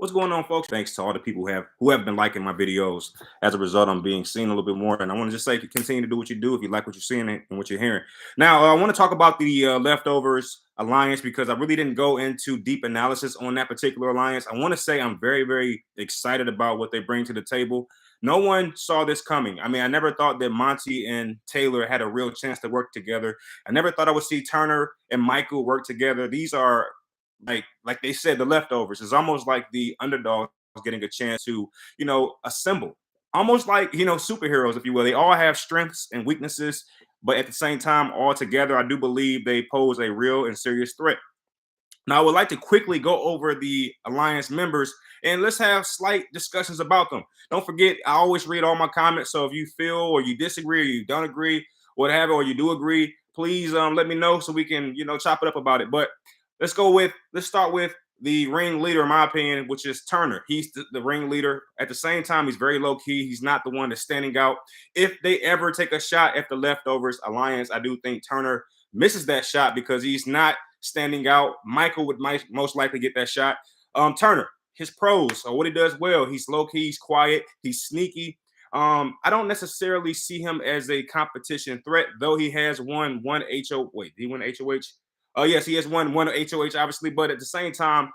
What's going on, folks? Thanks to all the people who have been liking my videos. As a result, I'm being seen a little bit more, and I want to just say, continue to do what you do if you like what you're seeing and what you're hearing. Now, I want to talk about the leftovers alliance because I really didn't go into deep analysis on that particular alliance. I want to say I'm very, very excited about what they bring to the table. No one saw this coming. I mean, I never thought that Monty and Taylor had a real chance to work together. I never thought I would see Turner and Michael work together. These are like they said, the leftovers. It's almost like the underdogs getting a chance to, assemble. Almost like, superheroes, if you will. They all have strengths and weaknesses, but at the same time, all together, I do believe they pose a real and serious threat. Now, I would like to quickly go over the alliance members and let's have slight discussions about them. Don't forget, I always read all my comments. So if you feel or you disagree or you don't agree, whatever, or you do agree, please let me know so we can, chop it up about it. But let's start with the ring leader, in my opinion, which is Turner. He's the ring leader. At the same time, he's very low key. He's not the one that's standing out. If they ever take a shot at the leftovers alliance, I do think Turner misses that shot because he's not standing out. Michael would most likely get that shot. Turner, his pros, or what he does well, he's low key, he's quiet, he's sneaky. I don't necessarily see him as a competition threat, though he has won one HO. Wait, did he win HOH? Yes, he has won one HOH, obviously, but at the same time,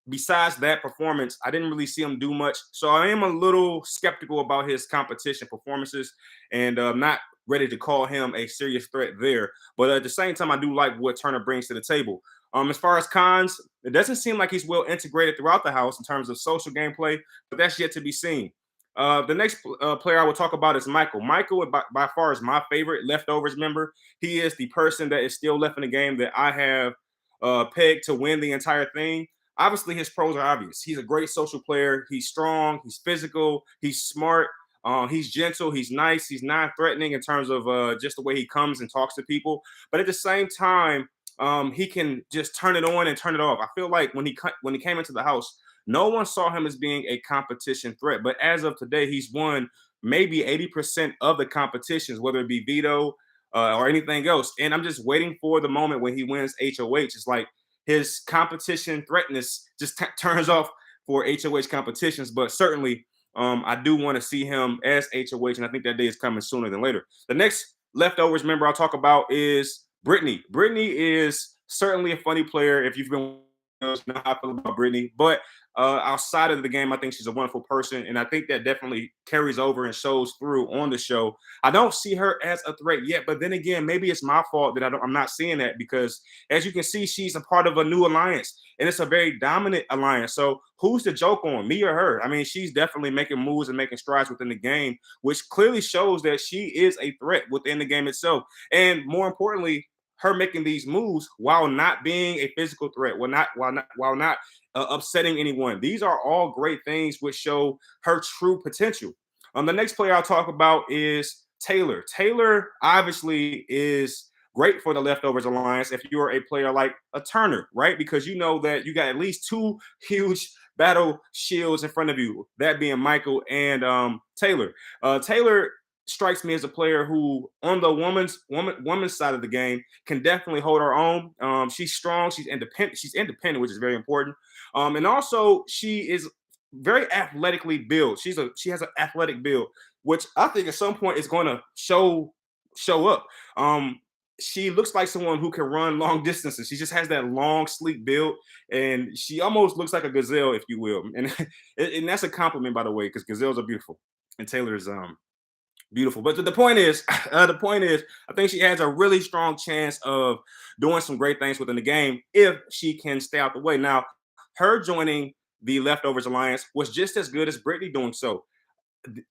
besides that performance, I didn't really see him do much. So I am a little skeptical about his competition performances and not ready to call him a serious threat there. But at the same time, I do like what Turner brings to the table. As far as cons, it doesn't seem like he's well integrated throughout the house in terms of social gameplay, but that's yet to be seen. The next player I will talk about is Michael. Michael, by far, is my favorite leftovers member. He is the person that is still left in the game that I have pegged to win the entire thing. Obviously, his pros are obvious. He's a great social player. He's strong. He's physical. He's smart. He's gentle. He's nice. He's non-threatening in terms of just the way he comes and talks to people. But at the same time, he can just turn it on and turn it off. I feel like when he came into the house, no one saw him as being a competition threat. But as of today, he's won maybe 80% of the competitions, whether it be veto or anything else. And I'm just waiting for the moment when he wins HOH. It's like his competition threatness just turns off for HOH competitions. But certainly, I do want to see him as HOH, and I think that day is coming sooner than later. The next leftovers member I'll talk about is Brittany. Brittany is certainly a funny player. If you've been, you know how I feel about Brittany, but outside of the game, I think she's a wonderful person, and I think that definitely carries over and shows through on the show. I don't see her as a threat yet, but then again, maybe it's my fault that I'm not seeing that because, as you can see, she's a part of a new alliance, and it's a very dominant alliance. So who's the joke on, me or her? I mean, she's definitely making moves and making strides within the game, which clearly shows that she is a threat within the game itself, and more importantly, her making these moves while not being a physical threat, while not upsetting anyone. These are all great things which show her true potential. The next player I'll talk about is Taylor. Taylor obviously is great for the leftovers alliance if you're a player like a Turner, right? Because you know that you got at least two huge battle shields in front of you, that being Michael and Taylor. Taylor strikes me as a player who, on the woman's side of the game, can definitely hold her own. She's strong. She's independent. She's independent, which is very important. And also, she is very athletically built. She has an athletic build, which I think at some point is going to show up. She looks like someone who can run long distances. She just has that long, sleek build, and she almost looks like a gazelle, if you will. And that's a compliment, by the way, because gazelles are beautiful, and Taylor is beautiful. But the point is, I think she has a really strong chance of doing some great things within the game if she can stay out the way. Now, her joining the Leftovers Alliance was just as good as Brittany doing so.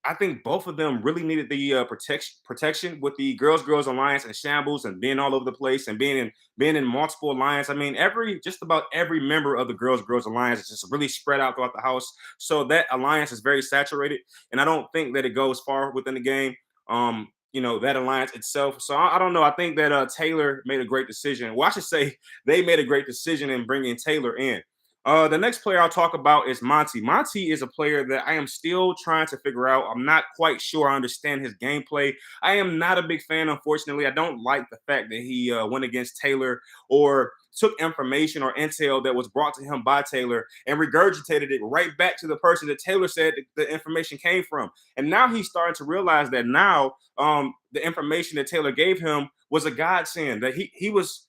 I think both of them really needed the protection with the Girls Alliance and shambles and being all over the place and being in multiple alliances. I mean, just about every member of the Girls Alliance is just really spread out throughout the house. So that alliance is very saturated, and I don't think that it goes far within the game. That alliance itself. So I don't know. I think that Taylor made a great decision. Well, I should say they made a great decision in bringing Taylor in. The next player I'll talk about is Monty. Monty is a player that I am still trying to figure out. I'm not quite sure I understand his gameplay. I am not a big fan, unfortunately. I don't like the fact that he went against Taylor or took information or intel that was brought to him by Taylor and regurgitated it right back to the person that Taylor said the information came from. And now he's starting to realize that now the information that Taylor gave him was a godsend, that he was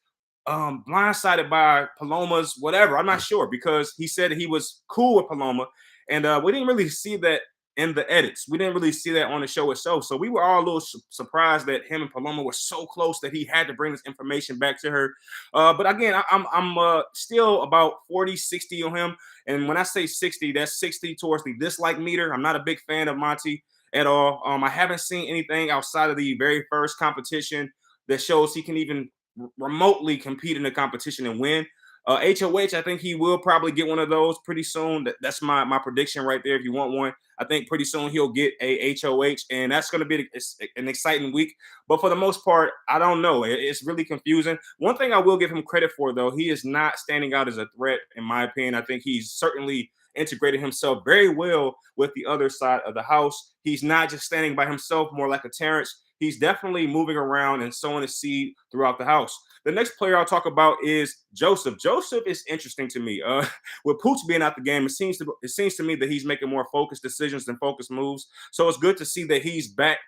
blindsided by Paloma's whatever. I'm not sure because he said he was cool with Paloma, and we didn't really see that in the edits. We didn't really see that on the show itself. So we were all a little surprised that him and Paloma were so close that he had to bring this information back to her. But again, I'm still about 40, 60 on him. And when I say 60, that's 60 towards the dislike meter. I'm not a big fan of Monty at all. I haven't seen anything outside of the very first competition that shows he can even remotely compete in the competition and win. HOH, I think he will probably get one of those pretty soon. That's my prediction right there. If you want one, I think pretty soon he'll get a HOH, and that's going to be an exciting week. But for the most part, I don't know. It's really confusing. One thing I will give him credit for, though, he is not standing out as a threat, in my opinion. I think he's certainly integrated himself very well with the other side of the house. He's not just standing by himself, more like a Terrence. He's definitely moving around and sowing a seed throughout the house. The next player I'll talk about is Joseph. Joseph is interesting to me. With Pooch being out the game, it seems to me that he's making more focused decisions than focused moves. So it's good to see that he's back,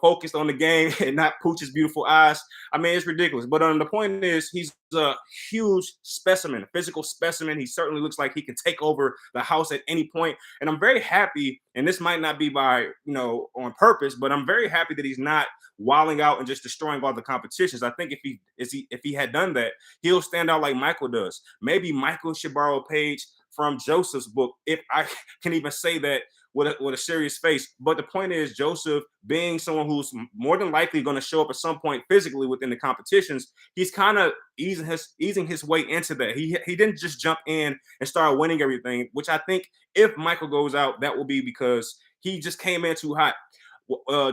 focused on the game and not Pooch's beautiful eyes. I mean, it's ridiculous. But the point is, he's a huge specimen, a physical specimen. He certainly looks like he can take over the house at any point. And I'm very happy, and this might not be by, on purpose, but I'm very happy that he's not wilding out and just destroying all the competitions. I think if he had done that, he'll stand out like Michael does. Maybe Michael should borrow a page from Joseph's book, if I can even say that with a serious face. But the point is, Joseph, being someone who's more than likely going to show up at some point physically within the competitions, he's kind of easing his way into that. He didn't just jump in and start winning everything, which I think if Michael goes out, that will be because he just came in too hot.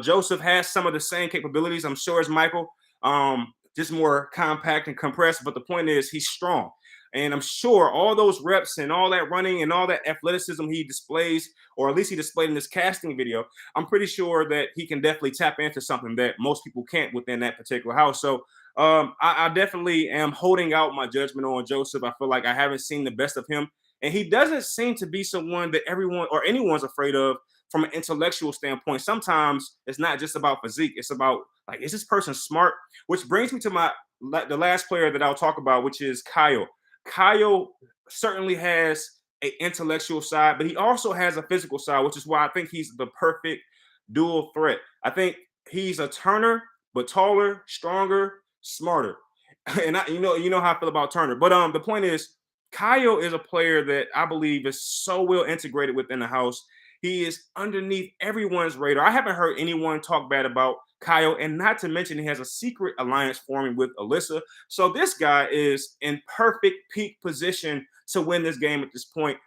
Joseph has some of the same capabilities, I'm sure, as Michael, just more compact and compressed. But the point is, he's strong. And I'm sure all those reps and all that running and all that athleticism he displays, or at least he displayed in this casting video, I'm pretty sure that he can definitely tap into something that most people can't within that particular house. So I definitely am holding out my judgment on Joseph. I feel like I haven't seen the best of him. And he doesn't seem to be someone that everyone or anyone's afraid of from an intellectual standpoint. Sometimes it's not just about physique. It's about, like, is this person smart? Which brings me to the last player that I'll talk about, which is Kyle. Kyle certainly has an intellectual side, but he also has a physical side, which is why I think he's the perfect dual threat. I think he's a Turner, but taller, stronger, smarter. And you know how I feel about Turner. But the point is, Kyle is a player that I believe is so well integrated within the house. He is underneath everyone's radar. I haven't heard anyone talk bad about Kyle, and not to mention he has a secret alliance forming with Alyssa. So this guy is in perfect peak position to win this game at this point.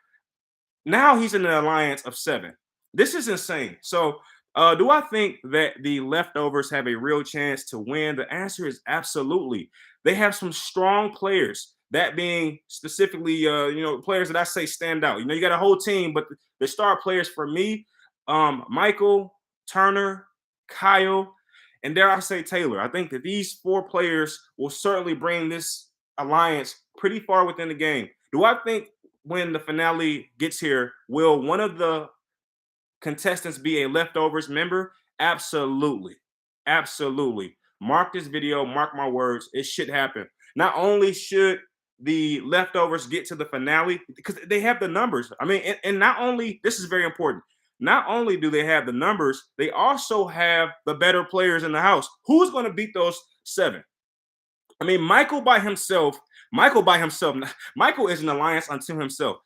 Now he's in an alliance of 7. This is insane. So do I think that the leftovers have a real chance to win? The answer is absolutely. They have some strong players. That being specifically, players that I say stand out. You got a whole team, but the star players for me, Michael, Turner, Kyle, and dare I say Taylor. I think that these 4 players will certainly bring this alliance pretty far within the game. Do I think when the finale gets here, will one of the contestants be a leftovers member? Absolutely. Absolutely. Mark this video, mark my words, it should happen. Not only should the leftovers get to the finale, because they have the numbers. I mean, and not only, this is very important, not only do they have the numbers, they also have the better players in the house. Who's going to beat those 7? I mean, Michael is an alliance unto himself.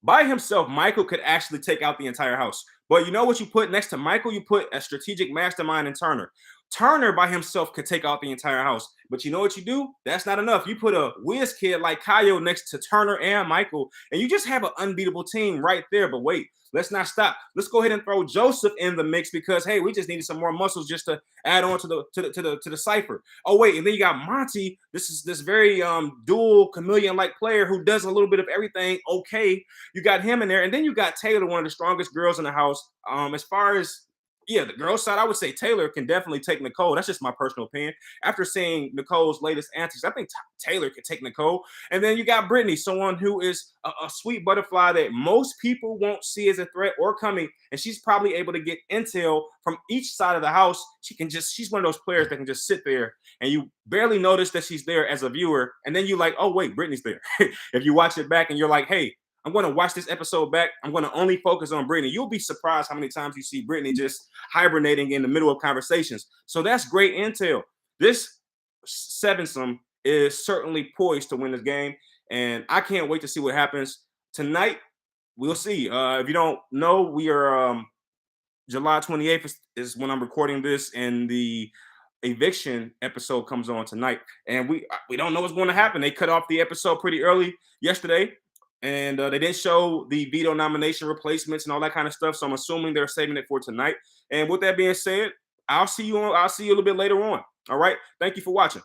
By himself, Michael could actually take out the entire house. But you know what you put next to Michael? You put a strategic mastermind in Turner. Turner by himself could take out the entire house. But you know what you do? That's not enough. You put a whiz kid like Kyle next to Turner and Michael, and you just have an unbeatable team right there. But wait, let's not stop. Let's go ahead and throw Joseph in the mix because hey, we just needed some more muscles just to add on to the cipher. Oh wait, and then you got Monty. This is this very dual chameleon like player who does a little bit of everything. Okay, you got him in there, and then you got Taylor, one of the strongest girls in the house. As far as yeah, the girls' side, I would say Taylor can definitely take Nicole. That's just my personal opinion. After seeing Nicole's latest antics, I think Taylor can take Nicole. And then you got Brittany, someone who is a sweet butterfly that most people won't see as a threat or coming. And she's probably able to get intel from each side of the house. She's one of those players that can just sit there and you barely notice that she's there as a viewer. And then you like, oh, wait, Brittany's there. If you watch it back and you're like, hey, I'm going to watch this episode back. I'm going to only focus on Brittany. You'll be surprised how many times you see Brittany just hibernating in the middle of conversations. So that's great intel. This sevensome is certainly poised to win this game, and I can't wait to see what happens tonight. We'll see. If you don't know, we are July 28th is when I'm recording this, and the eviction episode comes on tonight, and we don't know what's going to happen. They cut off the episode pretty early yesterday. And they didn't show the veto nomination replacements and all that kind of stuff. So I'm assuming they're saving it for tonight. And with that being said, I'll see you a little bit later on. All right. Thank you for watching.